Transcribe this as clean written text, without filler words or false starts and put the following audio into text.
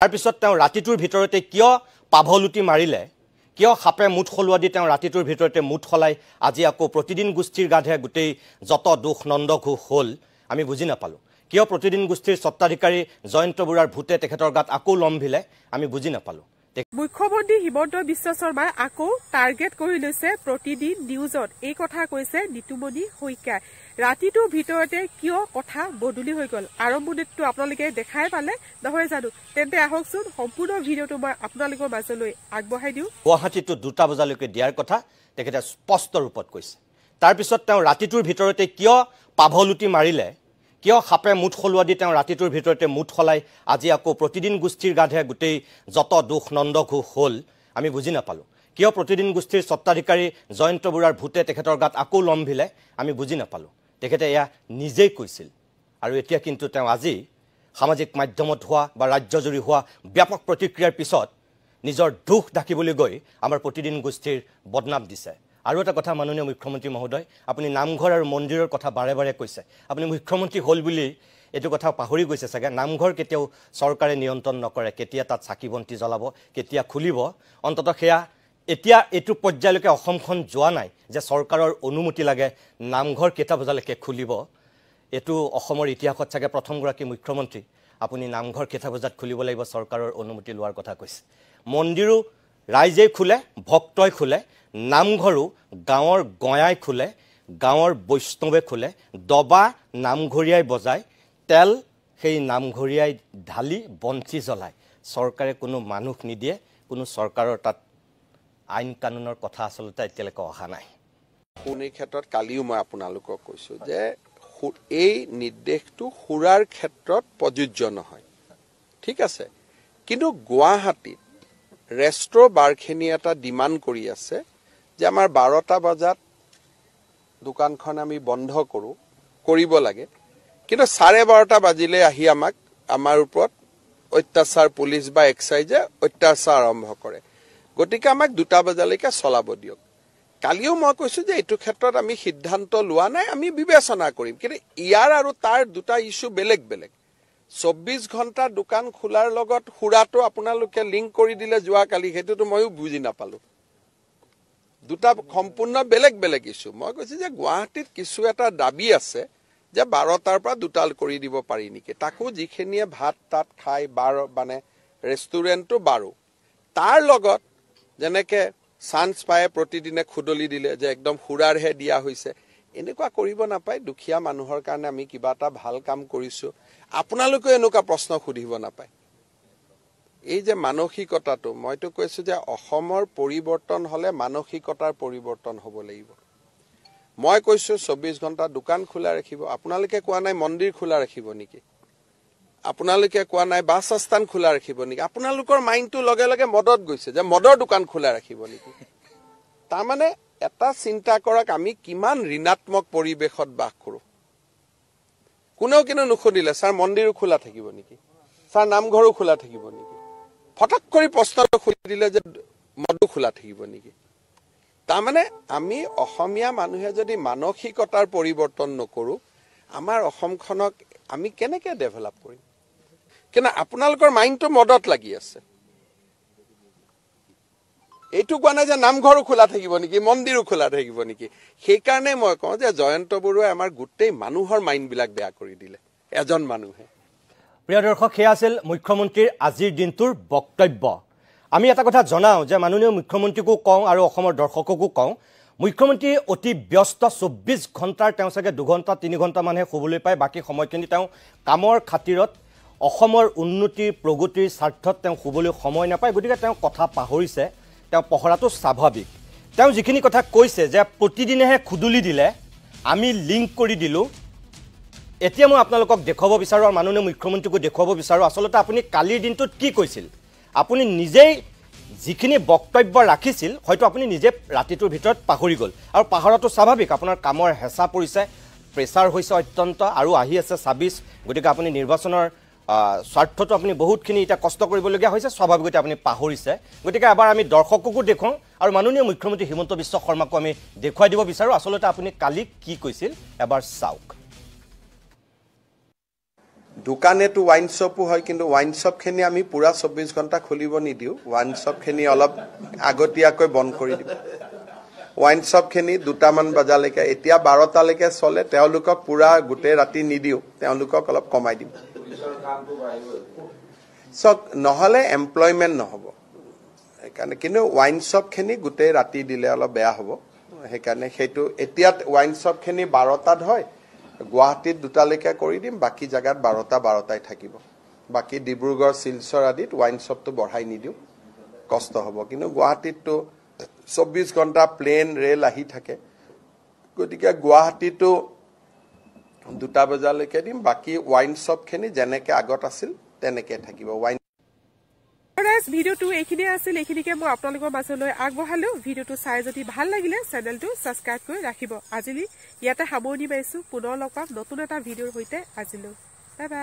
তাৰ পিছত তেওঁ ৰাতিটোৰ ভিতৰতে কিয় পাভলুটি মাৰিলে কিয় খাপে মুঠ খলুৱা দি তেওঁ ৰাতিটোৰ ভিতৰতে মুঠ খলাই আজি আকৌ প্ৰতিদিন গোষ্ঠীৰ গাধে গোটেই যত দুখ নন্দ ঘোষ হল আমি বুজি নাপালো কিয় প্ৰতিদিন গোষ্ঠীৰ সত্তাধিকাৰী জয়ন্ত বুঢ়াৰ ভূতে তেখেতৰ গাত আকৌ লম্ভিলে আমি বুজি নাপালো মুখ্যমন্ত্ৰী হিমন্ত বিশ্ব শৰ্মাই আকৌ টাৰ্গেট কৰি লৈছে প্ৰতিদিন নিউজত এই কথা কৈছে নিতুমণি শইকীয়াই ৰাতিটোৰ ভিতৰতে কিয় কথা বদলি হৈ গল আৰম্ভণিটো আপোনালোকে দেখাই পালে নহয় জানো তেন্তে আহকচোন সম্পূৰ্ণ ভিডিঅটো মই আপোনালোকৰ মাজলৈ আগবঢ়াই দিওঁ গুৱাহাটীটো 2টা বজালৈকে দিয়াৰ কথা তেখেতে স্পষ্ট ৰূপত কৈছে তাৰ পিছত তেওঁ ৰাতিটোৰ ভিতৰতে কিয় পাভলুটি মাৰিলে কিয় খাপে মুঠ খলুৱা দি তেওঁ ৰাতিটোৰ ভিতৰতে মুঠ খলাই আজি আকৌ প্ৰতিদিন গোষ্ঠীৰ গাধে গোটেই যত দুখ নন্দ ঘোষ হল আমি বুজি নাপালো কিয় প্ৰতিদিন গোষ্ঠীৰ সত্তাধিকাৰী জয়ন্ত বুঢ়াৰ ভূতে তেখেতৰ গাত আকৌ লম্ভিলে আমি বুজি নাপালো তেখেতে এয়া নিজেই কৈছিল আৰু এতিয়া কিন্তু তেওঁ আজি সামাজিক মাধ্যমত হোৱা বা ৰাজ্যজুৰি হোৱা ব্যাপক প্ৰতিক্ৰিয়াৰ পিছত নিজৰ দুখ ঢাকিবলৈ গৈ আমাৰ প্ৰতিদিন গোষ্ঠীৰ বদনাম দিছে আৰু এটা কথা মাননীয় মুখ্যমন্ত্ৰী মহোদয় আপুনি নামঘৰ আৰু মন্দিৰৰ কথা বাৰে বাৰে কৈছে আপুনি মুখ্যমন্ত্ৰী হল বুলি এটো কথা পাহৰি গৈছে সাগে নামঘৰ কেতিয়াও চৰকাৰে নিয়ন্ত্ৰণ নকৰে কেতিয়া তাত চাকি বন্তি জ্বলাব কেতিয়া খুলিব অন্তত সেয়া এতিয়া এটো পৰ্যায়লৈকে অসমখন যোৱা নাই যে চৰকাৰৰ অনুমতি লাগে নামঘৰ কেটা বজালৈকে খুলিব এটো অসমৰ ইতিহাসত সাগে প্ৰথম গৰাকী মুখ্যমন্ত্ৰী আপুনি নামঘৰ কেটা বজাত খুলিব লাগিব চৰকাৰৰ অনুমতি লোৱাৰ কথা কৈছে মন্দিৰো ৰাইজে খুলে ভক্তই খুলে নামঘৰো গাঁৱৰ গয়াই খুলে গাঁৱৰ বৈষ্ণৱে খুলে দবা নামঘৰীয়াই বজায় তেল সেই নামঘৰীয়াই ঢালি বন্তি জ্বলায় চৰকাৰে কোনো মানুহ নিদিয়ে কোনো চৰকাৰৰ তাত আইন কানুনৰ কথা আচলতে এতিয়ালৈকে অহা নাই শুনিৰ ক্ষেত্ৰত কালিও মই আপোনালোকক কৈছো যে এই নিৰ্দেশটো সুৰাৰ ক্ষেত্ৰত প্ৰযোজ্য নহয় ঠিক আছে কিন্তু গুৱাহাটীত ৰেষ্ট্ৰ বাৰখিনি এটা ডিমান্ড কৰি আছে যে আমাৰ 12টা বজাত দোকানখন আমি বন্ধ কৰিব লাগে কিন্তু 12:30 বাজিলে আহি আমাৰ ওপৰত অত্যাচাৰ পুলিচ বা এক্সাইজে অত্যাচাৰ আৰম্ভ কৰে গতিকে আমাক 2টা বজালৈকে চলাব দিয়ক কালিও মই কৈছো যে এইটো ক্ষেত্ৰত আমি সিদ্ধান্ত লোৱা নাই আমি বিবেচনা কৰিম কিন্তু ইয়াৰ আৰু তাৰ দুটা ইস্যু বেলেগ 24 ঘণ্টা দোকান খোলাৰ লগত সুৰাটো আপোনালোকে লিংক কৰি দিলে যোৱা কালি হেতুটো মইও বুজি নাপালো দুটা সম্পূৰ্ণ বেলেগ ইস্যু মই কৈছো যে গুৱাহাটীত কিছু এটা দাবী আছে যে 12টাৰ পৰা 2টা কৰি দিব পাৰি নেকি তাকো যিখিনিয়ে ভাত তাত খাই মানে ৰেষ্টুৰেণ্টটো 12 তাৰ লগত যেনেকে চান্স পায় প্ৰতিদিনে খুদলি দিলে যে একদম সুৰাৰহে দিয়া হৈছে এনেকুৱা কৰিব নাপায় দুখীয়া মানুহৰ কাৰণে আমি কিবা এটা ভাল কাম কৰিছো আপোনালোকে এনেকুৱা প্ৰশ্ন সুধিব নাপায় এই যে মানসিকতাটো মইতো কৈছো যে অসমৰ পৰিৱৰ্তন হলে মানসিকতাৰ পৰিৱৰ্তন হ'ব লাগিব মই কৈছো 24 ঘণ্টা দোকান খোলা ৰাখিব আপোনালোকে কোৱা নাই মন্দিৰ খোলা ৰাখিব নেকি আপোনালোকে কোৱা নাই বাছ স্থান খোলা ৰাখিব নেকি আপোনালোকৰ মাইণ্ডটো লগে লগে মদত গৈছে যে মদৰ দোকান খোলা ৰাখিব নেকি তাৰ মানে এটা চিন্তা কৰক আমি কিমান ঋণাত্মক পৰিবেশত বাস কৰো কোনেও কিনো নুখুদিলে স্যাৰ মন্দিৰো খোলা থাকিব নেকি স্যাৰ নামঘৰো খোলা থাকিব নেকি ফটক কৰি প্ৰশ্নটো খুলি দিলে যে মদো খোলা থাকিব নেকি তাৰ মানে আমি অসমীয়া মানুহে যদি মানসিকতাৰ পৰিৱৰ্তন নকৰো আমাৰ অসমখনক আমি কেনেকৈ ডেভেলপ কৰিম কেনে আপোনালোকৰ মাইণ্ডটো মদত লাগি আছে এইটো কোৱা নাই যে নামঘৰো খোলা থাকিব নেকি মন্দিৰো খোলা থাকিব নেকি সেই কাৰণে মই কওঁ যে জয়ন্ত বৰুৱাই আমাৰ গোটেই মানুহৰ মাইণ্ড বিলাক বেয়া কৰি দিলে এজন মানুহে প্ৰিয় দৰ্শক হেয়া আছিল মুখ্যমন্ত্ৰীৰ আজিৰ দিনটোৰ বক্তব্য আমি এটা কথা জনাও যে মাননীয় মুখ্যমন্ত্ৰীকো কওঁ আৰু অসমৰ দৰ্শককো কওঁ মুখ্যমন্ত্ৰী অতি ব্যস্ত 24 ঘণ্টাৰ তেওঁ সাগে 2 ঘণ্টা 3 ঘণ্টা মানহে শুবলৈ পায় বাকি সময়খিনি তেওঁ কামৰ খাতিৰত অসমৰ উন্নতি প্ৰগতিৰ স্বাৰ্থত তেওঁ শুবলৈ সময় নাপায় গতিকে তেওঁ কথা পাহৰিছে তেওঁ পহৰাটো স্বাভাৱিক তেওঁ যিখিনি কথা কৈছে যে প্ৰতিদিনেহে খুদুলি দিলে আমি লিংক কৰি দিলো এতিয়া মই আপোনালোকক দেখাব বিচাৰো আৰু মাননীয় মুখ্যমন্ত্ৰীকো দেখাব বিচাৰো আসলতে আপুনি কালিৰ দিনটোত কি কৈছিল আপুনি নিজেই যিখিনি বক্তব্য ৰাখিছিল হয়তো আপুনি নিজে ৰাতিটোৰ ভিতৰত পাহৰি গল আৰু পাহৰাটো স্বাভাৱিক আপোনাৰ কামৰ হেঁচা পৰিছে প্ৰেছাৰ হৈছে অত্যন্ত আৰু আহি আছে 26 গতিকে আপুনি নিৰ্বাচনৰ স্বাৰ্থটো আপুনি বহুতখিনি এটা কষ্ট কৰিবলগীয়া হৈছে স্বাভাৱিকতে আপুনি পাহৰিছে গতিকে এবাৰ আমি দৰ্শককো দেখুৱাম আৰু মাননীয় মুখ্যমন্ত্ৰী হিমন্ত বিশ্ব শৰ্মাকো আমি দেখুৱাই দিব বিচাৰো আসলতে আপুনি কালি কি কৈছিল এবাৰ চাওক দোকানেতো ৱাইন শ্বপো হয়, কিন্তু ৱাইন শ্বপখিনি আমি পুৰা 24 ঘণ্টা খুলিব নিদিওঁ। ৱাইন শ্বপখিনি অলপ আগতীয়াকৈ বন্ধ কৰি দিওঁ। ৱাইন শ্বপখিনি 2টামান বজালৈকে, এতিয়া 12টালৈকে চলে, তেওঁলোকক পুৰা গোটেই ৰাতি নিদিওঁ, তেওঁলোকক অলপ কমাই দিম। চক নহ'লে এমপ্লয়মেণ্ট নহ'ব, সেইকাৰণে। কিন্তু ৱাইন শ্বপখিনি গোটেই ৰাতি দিলে অলপ বেয়া হ'ব, সেইকাৰণে সেইটো এতিয়া ৱাইন শ্বপখিনি 12টাত হয়, গুৱাহাটীত 2টালৈকে কৰি দিম, বাকী জেগাত 12টাই থাকিব। বাকী ডিব্ৰুগড়, শিলচৰ আদিত ৱাইন শ্বপটো বঢ়াই নিদিওঁ, কষ্ট হ'ব। কিন্তু গুৱাহাটীততো 24 ঘণ্টা প্লেন ৰেল আহি থাকে, গতিকে গুৱাহাটীতো 2টা বজালৈকে দিম, বাকী ৱাইন শ্বপখিনি যেনেকৈ আগত আছিল তেনেকৈ থাকিব। ৱাইন ভিডিঅ'টো এইখিনিয়ে আছিল, এইখিনিকে মই আপোনালোকৰ মাজলৈ আগবঢ়ালো। ভিডিঅ'টো চাই যদি ভাল লাগিলে চেনেলটো ছাবস্ক্ৰাইব কৰি ৰাখিব। আজিলৈ ইয়াতে সামৰণি মাৰিছোঁ, পুনৰ লগ পাম নতুন এটা ভিডিঅ'ৰ সৈতে। আজিলৈ বাই বাই।